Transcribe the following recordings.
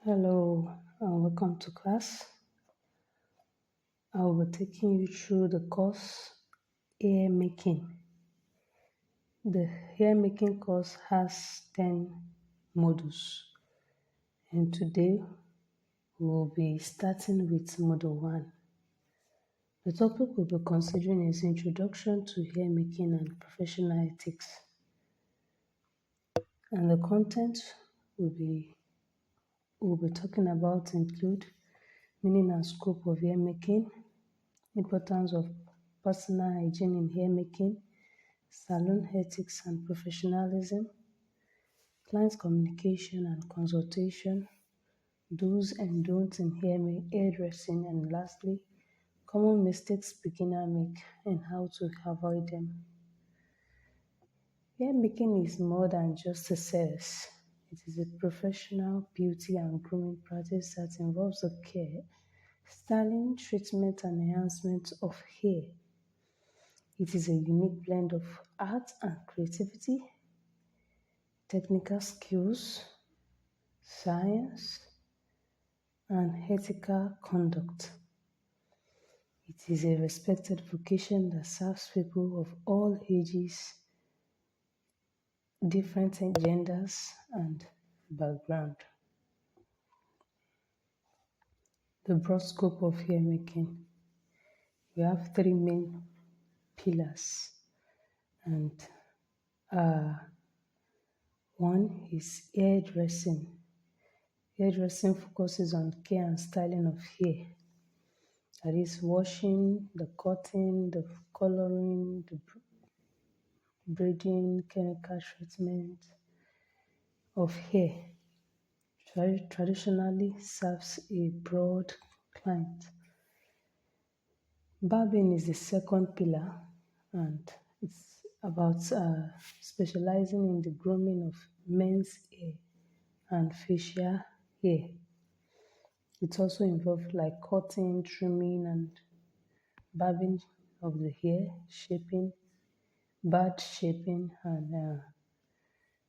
Hello and welcome to class. I will be taking you through the course hair making. The hair making course has 10 modules, and today we'll be starting with module 1. The topic we'll be considering is Introduction to Hair Making and Professional Ethics, and the content we'll be talking about include meaning and scope of hair making, importance of personal hygiene in hair making, salon ethics and professionalism, client communication and consultation, do's and don'ts in hairdressing, and lastly, common mistakes beginners make and how to avoid them. Hair making is more than just a service. It is a professional beauty and grooming practice that involves the care, styling, treatment, and enhancement of hair. It is a unique blend of art and creativity, technical skills, science, and ethical conduct. It is a respected vocation that serves people of all ages, different genders, and background. The broad scope of hair making. We have three main pillars, and uh, one is hairdressing. Hairdressing focuses on care and styling of hair. That is washing, the cutting, the coloring, the braiding, chemical treatment of hair. Traditionally serves a broad client. Barbing is the second pillar, and it's about specializing in the grooming of men's hair and facial hair. It also involves like cutting, trimming, and barbing of the hair, shaping, bud shaping, and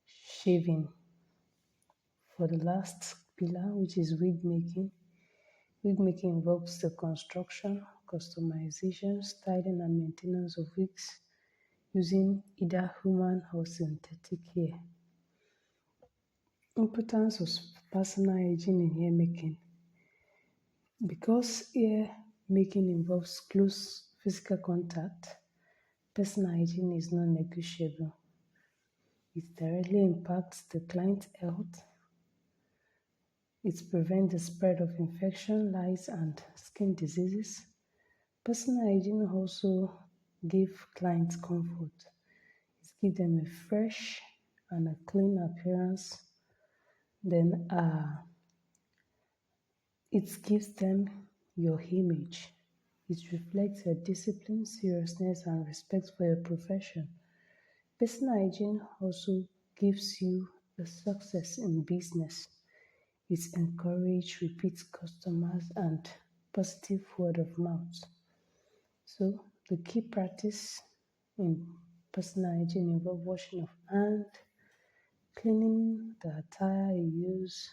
shaving. For the last pillar, which is wig making involves the construction, customization, styling, and maintenance of wigs using either human or synthetic hair. Importance of personal hygiene in hair making. Because hair making involves close physical contact, personal hygiene is non-negotiable. It directly impacts the client's health. It prevents the spread of infection, lice, and skin diseases. Personal hygiene also gives clients comfort. It gives them a fresh and a clean appearance. Then it gives them your image. It reflects your discipline, seriousness, and respect for your profession. Personal hygiene also gives you a success in business. It encourages repeat customers and positive word of mouth. So the key practice in personal hygiene involve washing of hand, cleaning the attire you use,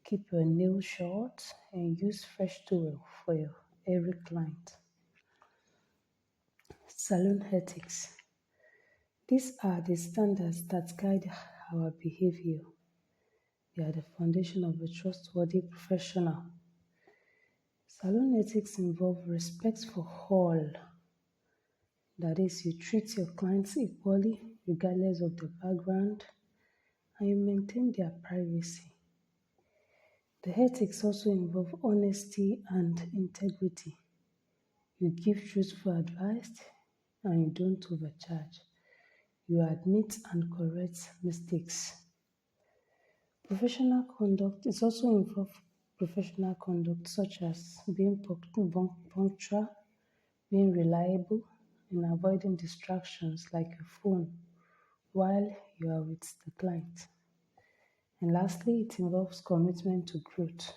keep your nails short, and use fresh towel for your every client. Salon ethics. These are the standards that guide our behavior. They are the foundation of a trustworthy professional. Salon ethics involve respect for all. That is, you treat your clients equally, regardless of their background, and you maintain their privacy. The ethics also involve honesty and integrity. You give truthful advice and you don't overcharge. You admit and correct mistakes. Professional conduct is also involved professional conduct such as being punctual, being reliable, and avoiding distractions like your phone while you are with the client. And lastly, it involves commitment to growth.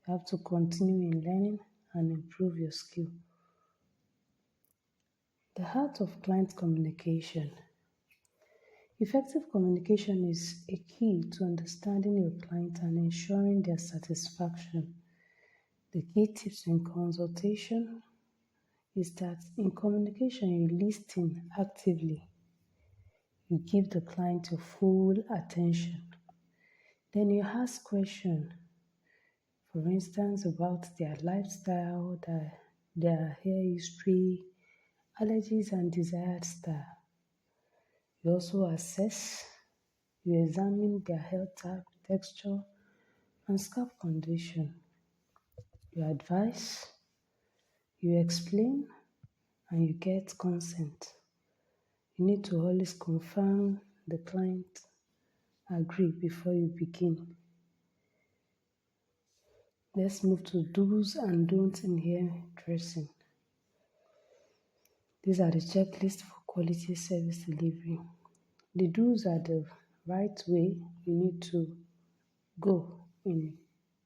You have to continue in learning and improve your skill. The art of client communication. Effective communication is a key to understanding your client and ensuring their satisfaction. The key tips in consultation is that in communication you listen actively, you give the client your full attention. Then you ask questions, for instance, about their lifestyle, their hair history, allergies, and desired style. You also assess, you examine their hair type, texture, and scalp condition. You advise, you explain, and you get consent. You need to always confirm the client agree before you begin. Let's move to do's and don'ts in hair dressing. These are the checklist for quality service delivery. The do's are the right way you need to go in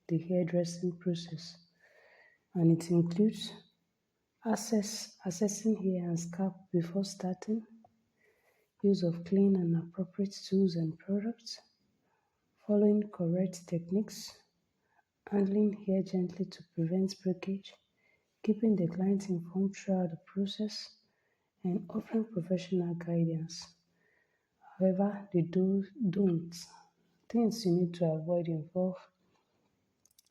the hairdressing process, and it includes assessing hair and scalp before starting, use of clean and appropriate tools and products, following correct techniques, handling hair gently to prevent breakage, keeping the client informed throughout the process, and offering professional guidance. However, the don'ts, things you need to avoid involve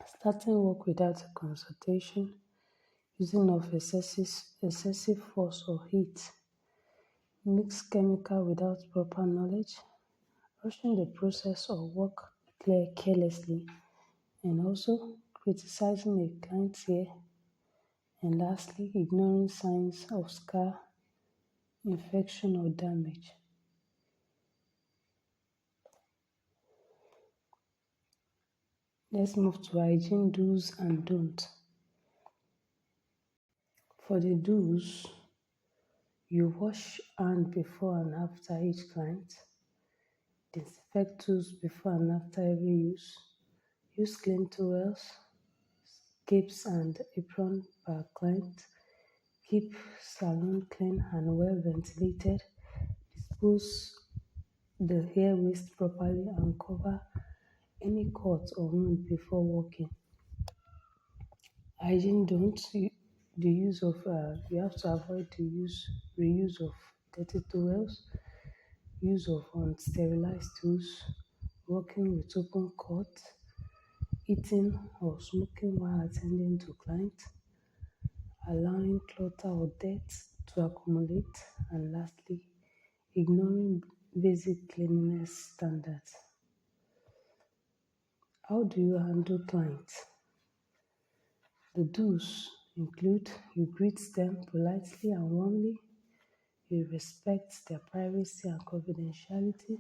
starting work without a consultation, using of excessive force or heat, mix chemical without proper knowledge, rushing the process or work carelessly, and also criticizing a client's hair, and lastly, ignoring signs of scar, infection, or damage. Let's move to hygiene do's and don'ts. For the do's, you wash hand before and after each client, disinfect tools before and after every use, use clean towels, capes and apron per client, keep salon clean and well ventilated, dispose the hair waste properly and cover any cut or wound before working. Hygiene don't the use of you have to avoid the reuse of dirty towels, use of unsterilized tools, working with open cut, eating or smoking while attending to clients, allowing clutter or dirt to accumulate, and lastly, ignoring basic cleanliness standards. How do you handle clients? The do's include you greet them politely and warmly, you respect their privacy and confidentiality,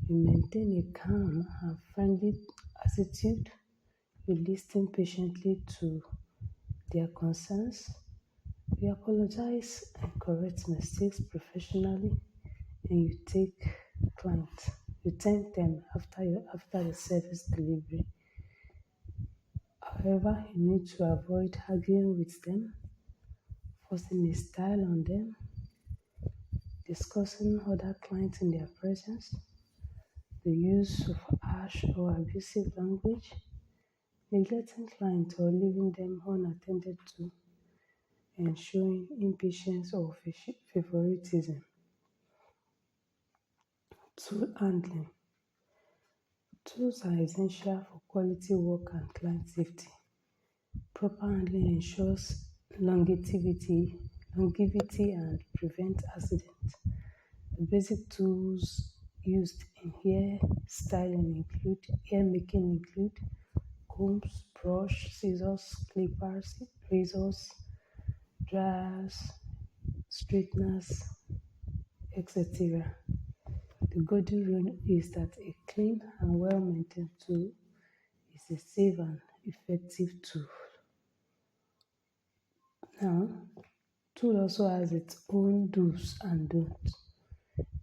you maintain a calm and friendly attitude, you listen patiently to their concerns, you apologize and correct mistakes professionally, and client, you thank them after the service delivery. However, you need to avoid arguing with them, forcing a style on them, discussing other clients in their presence, the use of harsh or abusive language, neglecting clients or leaving them unattended to, and showing impatience or favoritism. Tool handling. Tools are essential for quality work and client safety. Proper handling ensures longevity and prevent accidents. The basic tools used in hair styling hair making include combs, brush, scissors, clippers, razors, dryers, straighteners, etc. The golden rule is that a clean and well-maintained tool is a safe and effective tool. Now, tool also has its own do's and don'ts.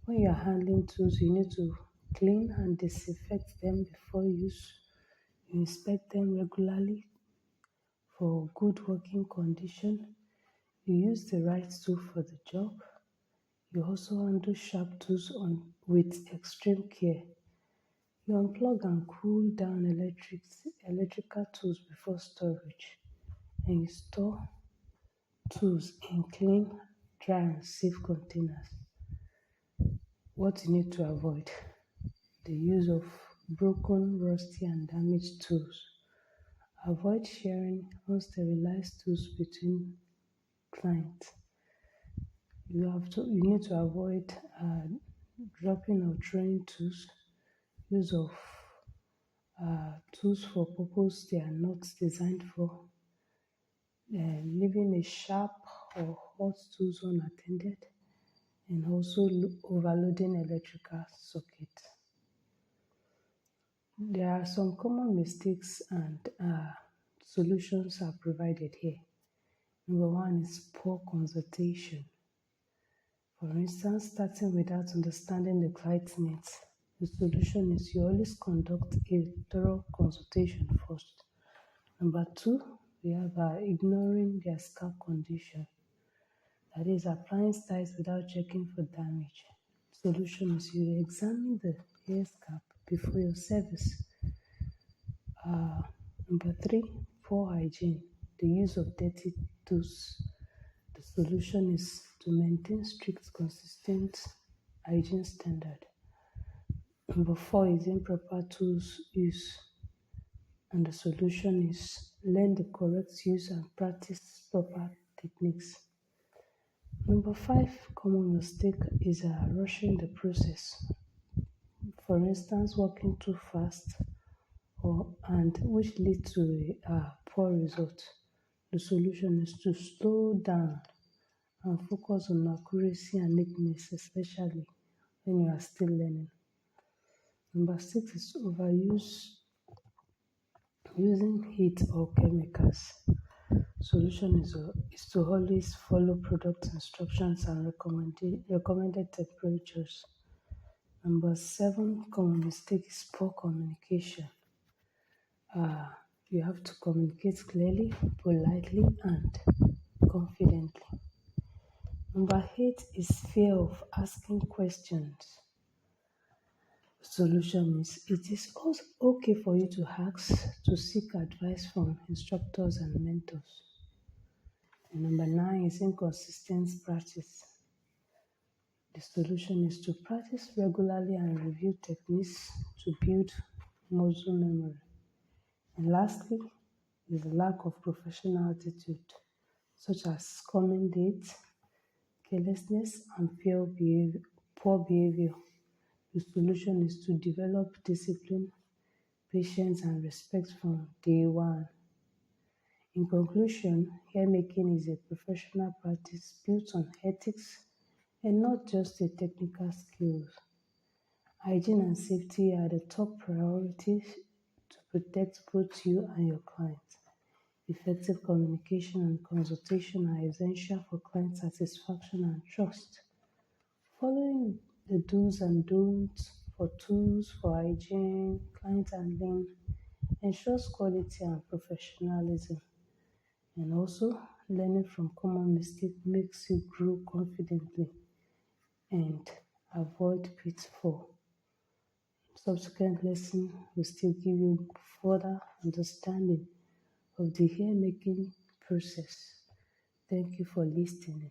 When you are handling tools, you need to clean and disinfect them before use. You inspect them regularly for good working condition. You use the right tool for the job. You also handle sharp tools with extreme care. You unplug and cool down electrical tools before storage, and you store tools in clean, dry, and safe containers. What you need to avoid: the use of broken, rusty, and damaged tools. Avoid sharing unsterilized tools between clients. You need to avoid dropping or throwing tools. Use of tools for purpose they are not designed for. Leaving a sharp or hot tools unattended, and also overloading electrical sockets. There are some common mistakes and solutions are provided here. Number one is poor consultation. For instance, starting without understanding the client's needs. The solution is you always conduct a thorough consultation first. Number two, we have ignoring their scalp condition. That is applying styles without checking for damage. Solution is you examine the hair scalp before your service. Number three, poor hygiene. The use of dirty tools. The solution is to maintain strict, consistent hygiene standard. Number four is improper tools use, and the solution is learn the correct use and practice proper techniques. Number five common mistake is rushing the process. For instance, working too fast, and which lead to a poor result. The solution is to slow down and focus on accuracy and neatness, especially when you are still learning. Number six is overuse using heat or chemicals. Solution is to always follow product instructions and recommended temperatures. Number seven common mistake is poor communication. Uh, you have to communicate clearly, politely, and confidently. Number eight is fear of asking questions. The solution is it is also okay for you to ask to seek advice from instructors and mentors. And number nine is inconsistent practice. The solution is to practice regularly and review techniques to build muscle memory. And lastly, is lack of professional attitude, such as coming late, carelessness, and poor behavior. The solution is to develop discipline, patience, and respect from day one. In conclusion, hair making is a professional practice built on ethics and not just a technical skills. Hygiene and safety are the top priorities to protect both you and your clients. Effective communication and consultation are essential for client satisfaction and trust. Following the do's and don'ts for tools for hygiene, client handling ensures quality and professionalism. And also, learning from common mistakes makes you grow confidently and avoid pitfall. Subsequent lesson will still give you further understanding of the hair making process. Thank you for listening.